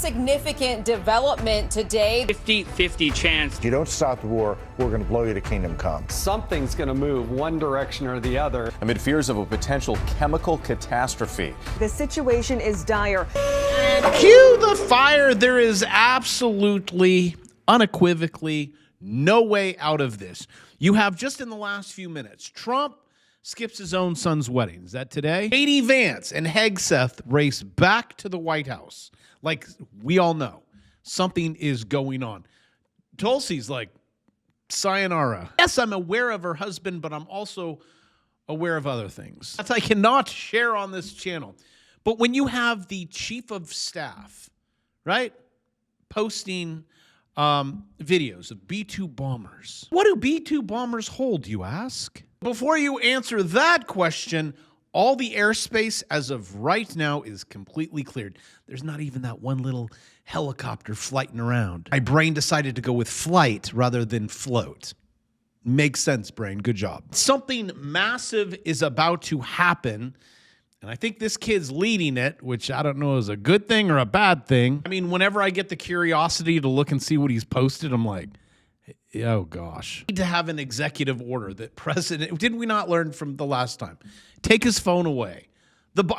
significant development today. 50-50 chance. If you don't stop the war, we're going to blow you to kingdom come. Something's going to move one direction or the other. Amid fears of a potential chemical catastrophe. The situation is dire. Cue the fire. There is absolutely, unequivocally no way out of this. You have just in the last few minutes, Trump skips his own son's wedding. Is that today? J.D. Vance and Hegseth race back to the White House. Like, we all know, something is going on. Tulsi's like, sayonara. Yes, I'm aware of her husband, but I'm also aware of other things that I cannot share on this channel. But when you have the chief of staff, right, posting videos of B-2 bombers, what do B-2 bombers hold, you ask? Before you answer that question, all the airspace as of right now is completely cleared. There's not even that one little helicopter flighting around. My brain decided to go with flight rather than float. Makes sense, brain. Good job. Something massive is about to happen, and I think this kid's leading it, which I don't know is a good thing or a bad thing. I mean, whenever I get the curiosity to look and see what he's posted, I'm like, oh gosh. Need to have an executive order that president, did we not learn from the last time? Take his phone away.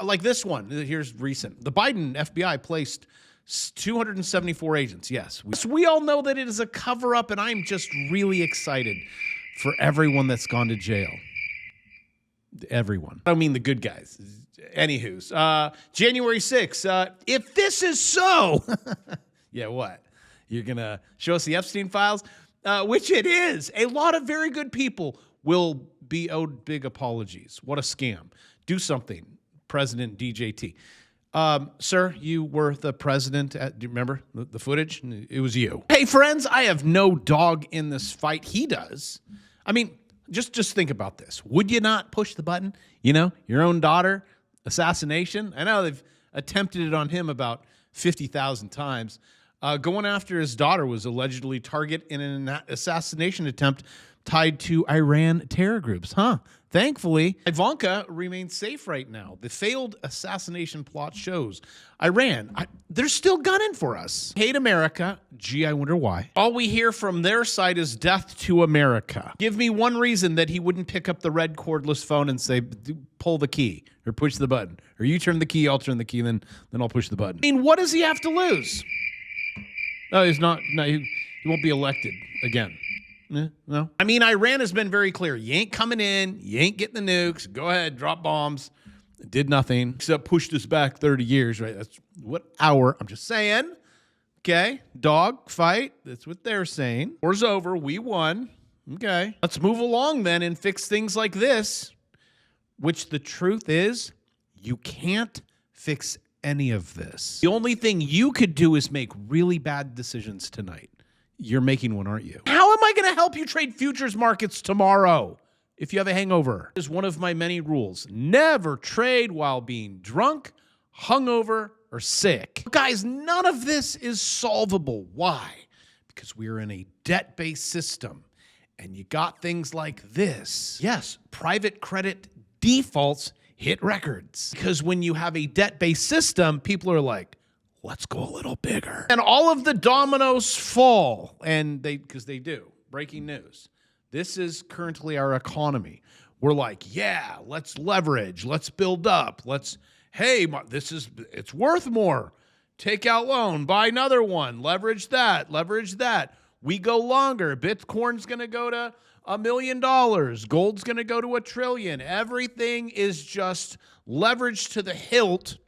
Like this one, here's recent. The Biden FBI placed 274 agents. Yes. We all know that it is a cover up, and I'm just really excited for everyone that's gone to jail. Everyone. I don't mean the good guys. Anywho's. January 6th. If this is so, yeah, what? You're going to show us the Epstein files? Which it is. A lot of very good people will be owed big apologies. What a scam. Do something, President DJT. Sir, you were the president. Do you remember the footage? It was you. Hey, friends, I have no dog in this fight. He does. I mean, just think about this. Would you not push the button? You know, your own daughter, assassination. I know they've attempted it on him about 50,000 times. Going after his daughter was allegedly target in an assassination attempt tied to Iran terror groups. Thankfully, Ivanka remains safe right now. The failed assassination plot shows Iran, they're still gunning for us. Hate America. Gee, I wonder why. All we hear from their side is death to America. Give me one reason that he wouldn't pick up the red cordless phone and say, pull the key or push the button. Or you turn the key, I'll turn the key, then I'll push the button. I mean, what does he have to lose? No, he's not. No, he won't be elected again. No. I mean, Iran has been very clear. You ain't coming in. You ain't getting the nukes. Go ahead, drop bombs. It did nothing except pushed us back 30 years, right? That's what I'm just saying. Okay, dog fight. That's what they're saying. War's over. We won. Okay. Let's move along then and fix things like this, which the truth is you can't fix any of this. The only thing you could do is make really bad decisions tonight. You're making one, aren't you? How am I going to help you trade futures markets tomorrow if you have a hangover? It's one of my many rules. Never trade while being drunk, hungover, or sick. Guys, none of this is solvable. Why? Because we're in a debt-based system, and you got things like this. Yes, private credit defaults hit records. Because when you have a debt-based system, people are like, let's go a little bigger. And all of the dominoes fall. And because they do. Breaking news. This is currently our economy. We're like, yeah, let's leverage. Let's build up. It's worth more. Take out loan, buy another one, leverage that. We go longer. Bitcoin's going to go to $1 million. Gold's going to go to $1 trillion. Everything is just leveraged to the hilt.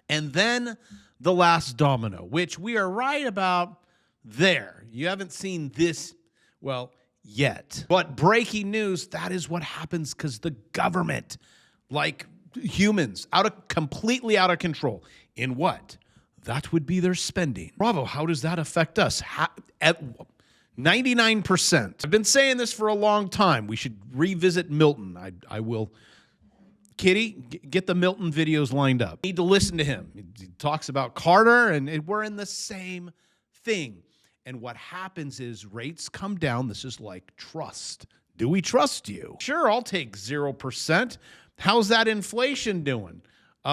And then the last domino, which we are right about there. You haven't seen this, well, yet. But breaking news, that is what happens because the government, like humans, completely out of control. In what? That would be their spending. Bravo, how does that affect us? At 99%. I've been saying this for a long time. We should revisit Milton. I will. Kitty, get the Milton videos lined up. Need to listen to him. He talks about Carter, and we're in the same thing. And what happens is rates come down. This is like trust. Do we trust you? Sure, I'll take 0%. How's that inflation doing?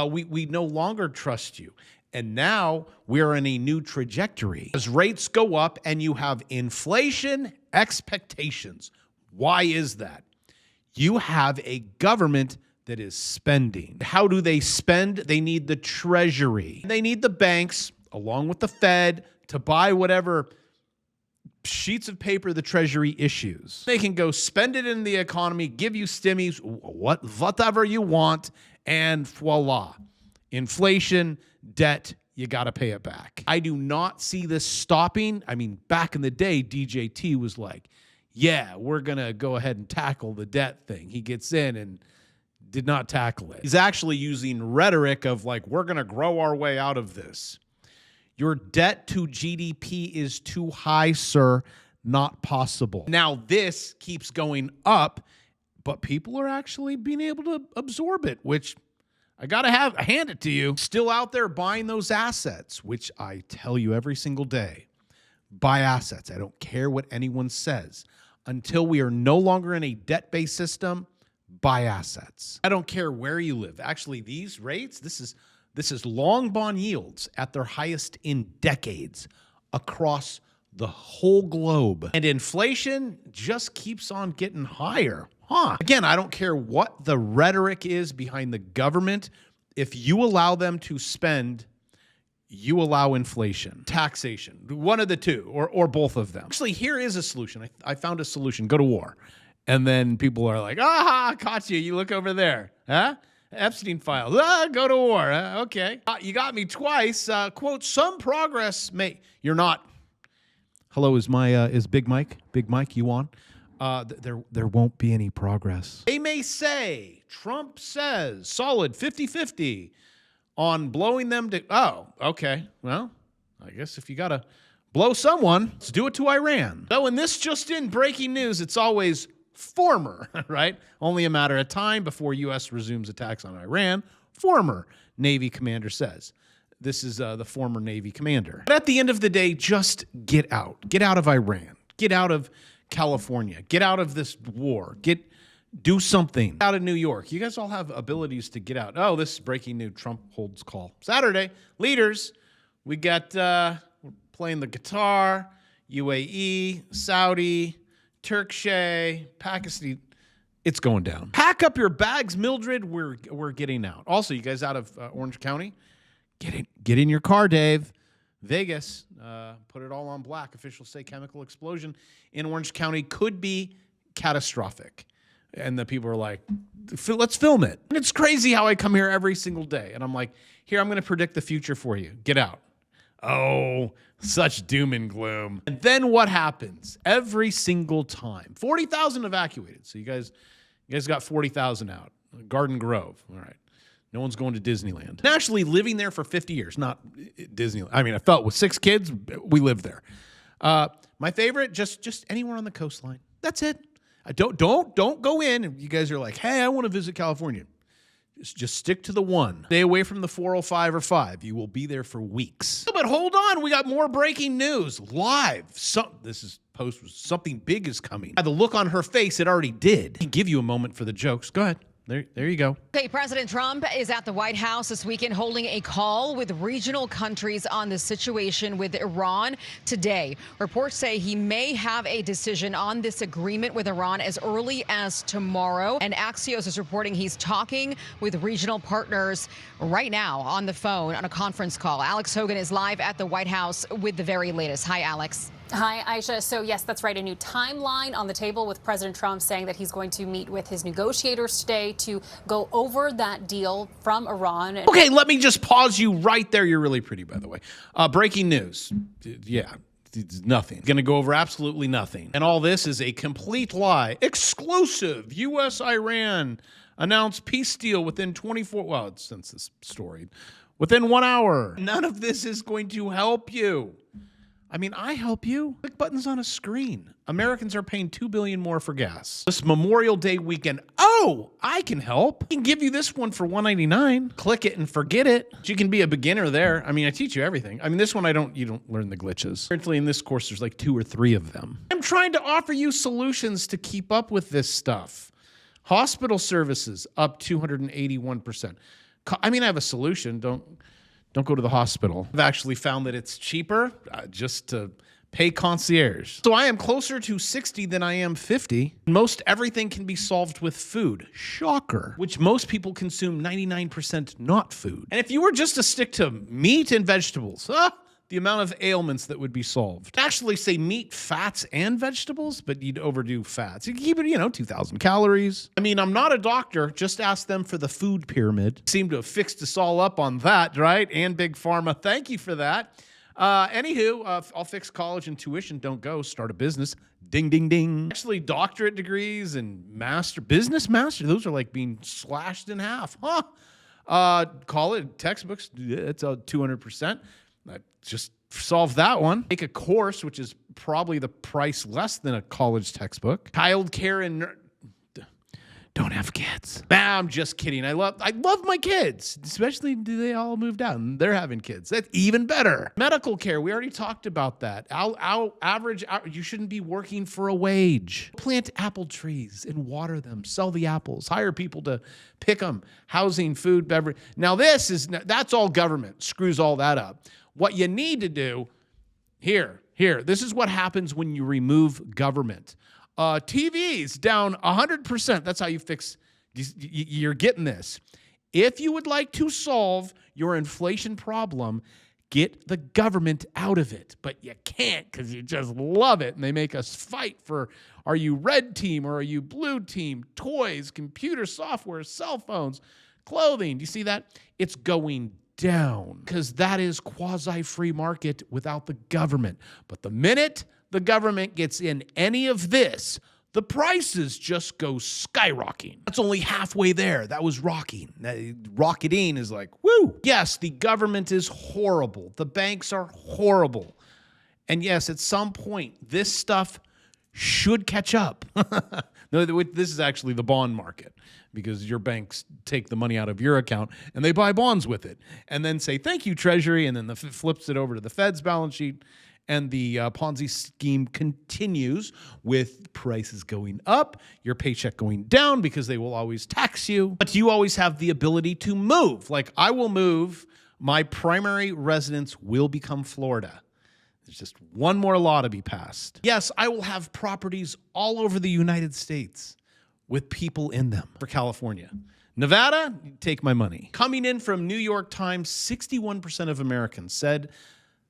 We no longer trust you. And now we're in a new trajectory. As rates go up and you have inflation expectations. Why is that? You have a government that is spending. How do they spend? They need the Treasury. They need the banks, along with the Fed, to buy whatever sheets of paper the Treasury issues. They can go spend it in the economy, give you stimmies, whatever you want, and voila. Inflation, debt, you got to pay it back. I do not see this stopping. I mean, back in the day, DJT was like, yeah, we're going to go ahead and tackle the debt thing. He gets in and did not tackle it. He's actually using rhetoric of like, we're going to grow our way out of this. Your debt to GDP is too high, sir. Not possible. Now, this keeps going up, but people are actually being able to absorb it, which I got to hand it to you. Still out there buying those assets, which I tell you every single day. Buy assets. I don't care what anyone says. Until we are no longer in a debt-based system, buy assets. I don't care where you live. Actually, these rates, this is long bond yields at their highest in decades across the whole globe. And inflation just keeps on getting higher. Again, I don't care what the rhetoric is behind the government. If you allow them to spend, you allow inflation. Taxation, one of the two, or both of them. Actually, here is a solution. I found a solution. Go to war. And then people are like, caught you. You look over there. Huh? Epstein files. Go to war. Okay. You got me twice. Quote, some progress may. You're not. Hello, is Big Mike? Big Mike, you on? There won't be any progress. They may say, Trump says, solid 50-50 on blowing them to, oh, okay. Well, I guess if you got to blow someone, let's do it to Iran. So in this just in breaking news, it's always former, right? Only a matter of time before U.S. resumes attacks on Iran. Former Navy commander says. This is the former Navy commander. But at the end of the day, just get out. Get out of Iran. Get out of California. Get out of this war. Do something. Out of New York. You guys all have abilities to get out. Oh, this is breaking news. Trump holds call. Saturday, leaders. We got we're playing the guitar, UAE, Saudi, Turkey, Pakistan. It's going down. Pack up your bags, Mildred. We're getting out. Also, you guys out of Orange County, get in your car, Dave. Vegas, put it all on black. Officials say chemical explosion in Orange County could be catastrophic. And the people are like, let's film it. And it's crazy how I come here every single day. And I'm like, here, I'm going to predict the future for you. Get out. Oh, such doom and gloom. And then what happens? Every single time. 40,000 evacuated. So you guys got 40,000 out. Garden Grove. All right. No one's going to Disneyland. And actually living there for 50 years, not Disneyland. I mean, I felt with 6 kids, we lived there. My favorite, just anywhere on the coastline. That's it. Don't go in. You guys are like, hey, I want to visit California. Just stick to the one. Stay away from the 405 or 5. You will be there for weeks. But hold on, we got more breaking news live. This is post. Something big is coming. The look on her face, it already did. I'll give you a moment for the jokes. Go ahead. There you go. Okay, President Trump is at the White House this weekend holding a call with regional countries on the situation with Iran today. Reports say he may have a decision on this agreement with Iran as early as tomorrow. And Axios is reporting he's talking with regional partners right now on the phone on a conference call. Alex Hogan is live at the White House with the very latest. Hi, Alex. Hi, Aisha. So, yes, that's right. A new timeline on the table with President Trump saying that he's going to meet with his negotiators today to go over that deal from Iran. Okay, let me just pause you right there. You're really pretty, by the way. Breaking news. Yeah, nothing. Going to go over absolutely nothing. And all this is a complete lie. Exclusive. U.S.-Iran announced peace deal within 24... Well, since this story. Within 1 hour. None of this is going to help you. I mean, I help you. Click buttons on a screen. Americans are paying $2 billion more for gas. This Memorial Day weekend. Oh, I can help. I can give you this one for $199. Click it and forget it. You can be a beginner there. I mean, I teach you everything. I mean, this one you don't learn the glitches. Apparently in this course, there's like 2 or 3 of them. I'm trying to offer you solutions to keep up with this stuff. Hospital services up 281%. I mean, I have a solution. Don't go to the hospital. I've actually found that it's cheaper just to pay concierge. So I am closer to 60 than I am 50. Most everything can be solved with food. Shocker. Which most people consume 99% not food. And if you were just to stick to meat and vegetables, the amount of ailments that would be solved. Actually say meat, fats, and vegetables, but you'd overdo fats. You can keep it, 2,000 calories. I mean, I'm not a doctor. Just ask them for the food pyramid. Seem to have fixed us all up on that, right? And Big Pharma. Thank you for that. Anywho, I'll fix college and tuition. Don't go. Start a business. Ding, ding, ding. Actually, doctorate degrees and business master, those are like being slashed in half. College textbooks, it's a 200%. Just solve that one. Take a course, which is probably the price less than a college textbook. Child care and don't have kids. Nah, I'm just kidding. I love my kids, especially they all moved out and they're having kids. That's even better. Medical care, we already talked about that. You shouldn't be working for a wage. Plant apple trees and water them. Sell the apples. Hire people to pick them. Housing, food, beverage. Now that's all government. Screws all that up. What you need to do here, this is what happens when you remove government. TVs down 100%. That's how you fix. You're getting this. If you would like to solve your inflation problem, get the government out of it. But you can't because you just love it. And they make us fight for, are you red team or are you blue team? Toys, computer software, cell phones, clothing. Do you see that? It's going down because that is quasi-free market without the government. But the minute the government gets in any of this, the prices just go skyrocketing. That's only halfway there. That was rocking. Rocketing is like, woo. Yes, the government is horrible. The banks are horrible. And yes, at some point, this stuff should catch up. No, this is actually the bond market because your banks take the money out of your account and they buy bonds with it and then say, thank you, Treasury, and then flips it over to the Fed's balance sheet. And the Ponzi scheme continues with prices going up, your paycheck going down because they will always tax you. But you always have the ability to move. Like I will move. My primary residence will become Florida. There's just one more law to be passed. Yes, I will have properties all over the United States with people in them. For California. Nevada, take my money. Coming in from New York Times, 61% of Americans said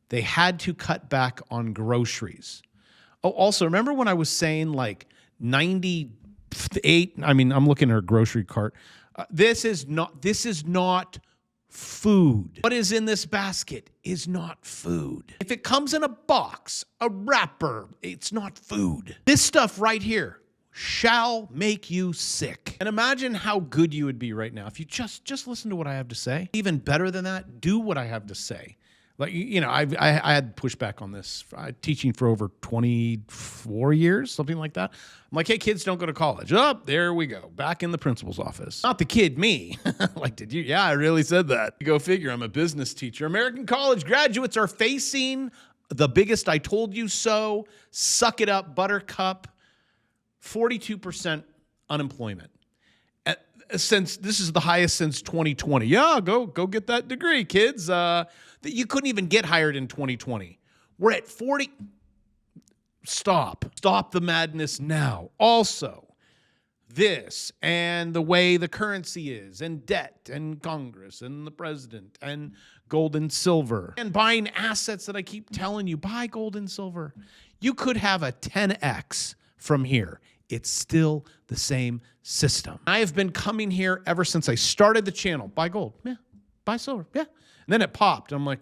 they had to cut back on groceries. Oh, also, remember when I was saying like 98, I'm looking at her grocery cart. This is not food. What is in this basket is not food. If it comes in a box, a wrapper, it's not food. This stuff right here shall make you sick. And imagine how good you would be right now if you just listen to what I have to say. Even better than that, do what I have to say. Like, I had pushback on this. Teaching for over 24 years, something like that. I'm like, hey, kids, don't go to college. Oh, there we go. Back in the principal's office. Not the kid, me. Like, did you? Yeah, I really said that. Go figure. I'm a business teacher. American college graduates are facing the biggest I told you so. Suck it up, buttercup. 42% unemployment. Since this is the highest since 2020. Yeah, go get that degree, kids. You couldn't even get hired in 2020. We're at 40. Stop the madness now. Also, this and the way the currency is and debt and Congress and the president and gold and silver and buying assets that I keep telling you, buy gold and silver. You could have a 10x from here. It's still the same system. I have been coming here ever since I started the channel. Buy gold. Yeah. Buy silver. Yeah. And then it popped. I'm like,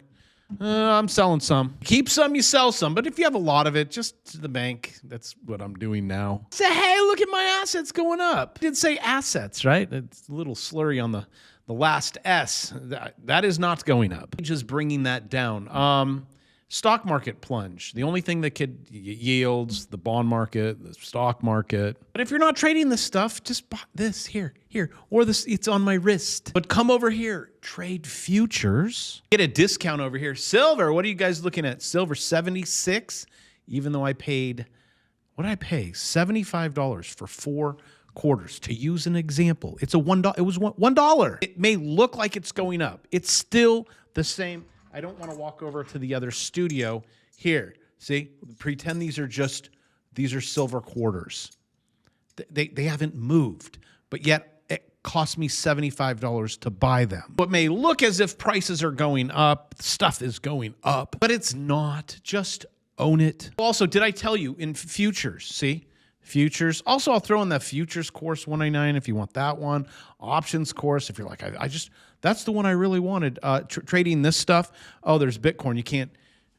I'm selling some. Keep some, you sell some. But if you have a lot of it, just to the bank. That's what I'm doing now. Say, hey, look at my assets going up. I did say assets, right? It's a little slurry on the last S. That is not going up. Just bringing that down. Stock market plunge. The only thing that could yields, the bond market, the stock market. But if you're not trading this stuff, just buy this here, or this. It's on my wrist. But come over here, trade futures. Get a discount over here. Silver. What are you guys looking at? Silver 76. Even though I paid, what did I pay? $75 for 4 quarters. To use an example, it's a $1. It was $1. It may look like it's going up. It's still the same. I don't want to walk over to the other studio here. See, pretend these are silver quarters. They haven't moved, but yet it cost me $75 to buy them. It may look as if prices are going up, stuff is going up, but it's not. Just own it. Also, did I tell you in futures, see? Futures. Also, I'll throw in the futures course 199 if you want that one. Options course if you're like, that's the one I really wanted. Trading this stuff. Oh, there's Bitcoin. You can't.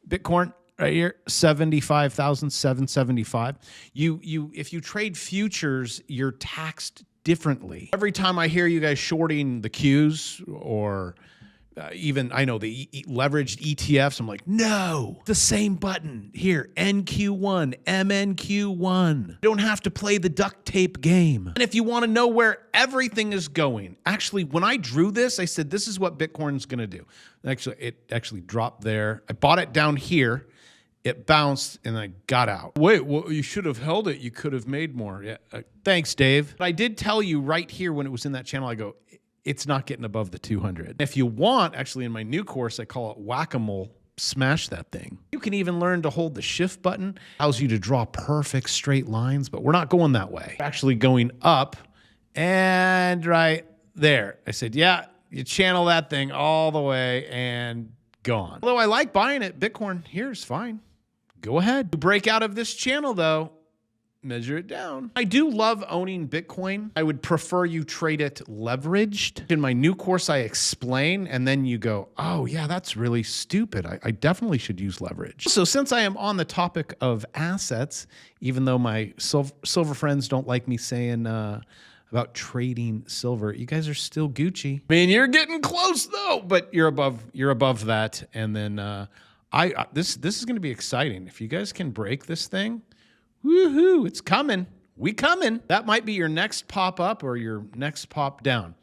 Bitcoin right here, 75,775. If you trade futures, you're taxed differently. Every time I hear you guys shorting the Qs or even I know the leveraged ETFs, I'm like, no, the same button here, NQ1, MNQ1. You don't have to play the duct tape game. And if you want to know where everything is going, actually, when I drew this, I said, this is what Bitcoin's going to do. Actually, it actually dropped there. I bought it down here. It bounced and I got out. Wait, well, you should have held it. You could have made more. Yeah. Thanks, Dave. But I did tell you right here when it was in that channel, I go, it's not getting above the 200. If you want, actually in my new course, I call it whack-a-mole, smash that thing. You can even learn to hold the shift button. Allows you to draw perfect straight lines, but we're not going that way. Actually going up and right there. I said, yeah, you channel that thing all the way and gone. Although I like buying it, Bitcoin here is fine. Go ahead. You break out of this channel though, measure it down. I do love owning Bitcoin. I would prefer you trade it leveraged. In my new course, I explain, and then you go, oh yeah, that's really stupid. I definitely should use leverage. So since I am on the topic of assets, even though my silver friends don't like me saying about trading silver, you guys are still Gucci. I mean, you're getting close though, but you're above that. And then this is going to be exciting. If you guys can break this thing, woohoo, it's coming. We coming. That might be your next pop up or your next pop down.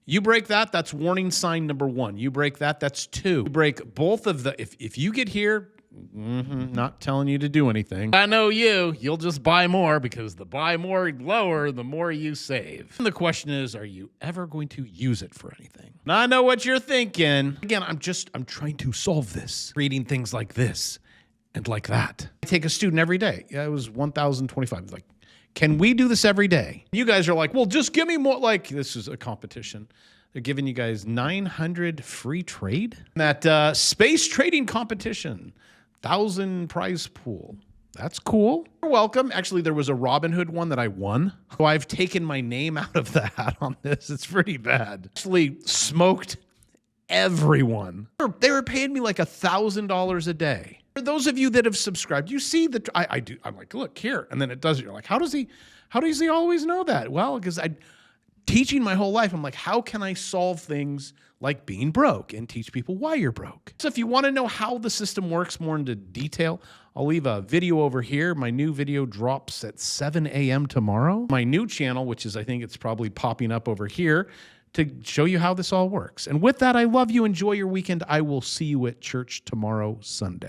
You break that, that's warning sign number 1. You break that, that's 2. You break both of the, if you get here, not telling you to do anything. I know you'll just buy more because the buy more lower, the more you save. And the question is, are you ever going to use it for anything? Now I know what you're thinking. Again, I'm trying to solve this. Reading things like this. And like that. I take a student every day. Yeah, it was 1,025. Like, can we do this every day? You guys are like, well, just give me more. Like, this is a competition. They're giving you guys 900 free trade. That space trading competition, 1,000 prize pool. That's cool. You're welcome. Actually, there was a Robinhood one that I won. So I've taken my name out of the hat on this. It's pretty bad. Actually smoked everyone. They were paying me like $1,000 a day. For those of you that have subscribed, you see that I do. I'm like, look here, and then it does it. You're like, how does he always know that? Well, because I'm teaching my whole life. I'm like, how can I solve things like being broke and teach people why you're broke? So if you want to know how the system works more into detail, I'll leave a video over here. My new video drops at 7 a.m. tomorrow. My new channel, which is, I think it's probably popping up over here, to show you how this all works. And with that, I love you. Enjoy your weekend. I will see you at church tomorrow, Sunday.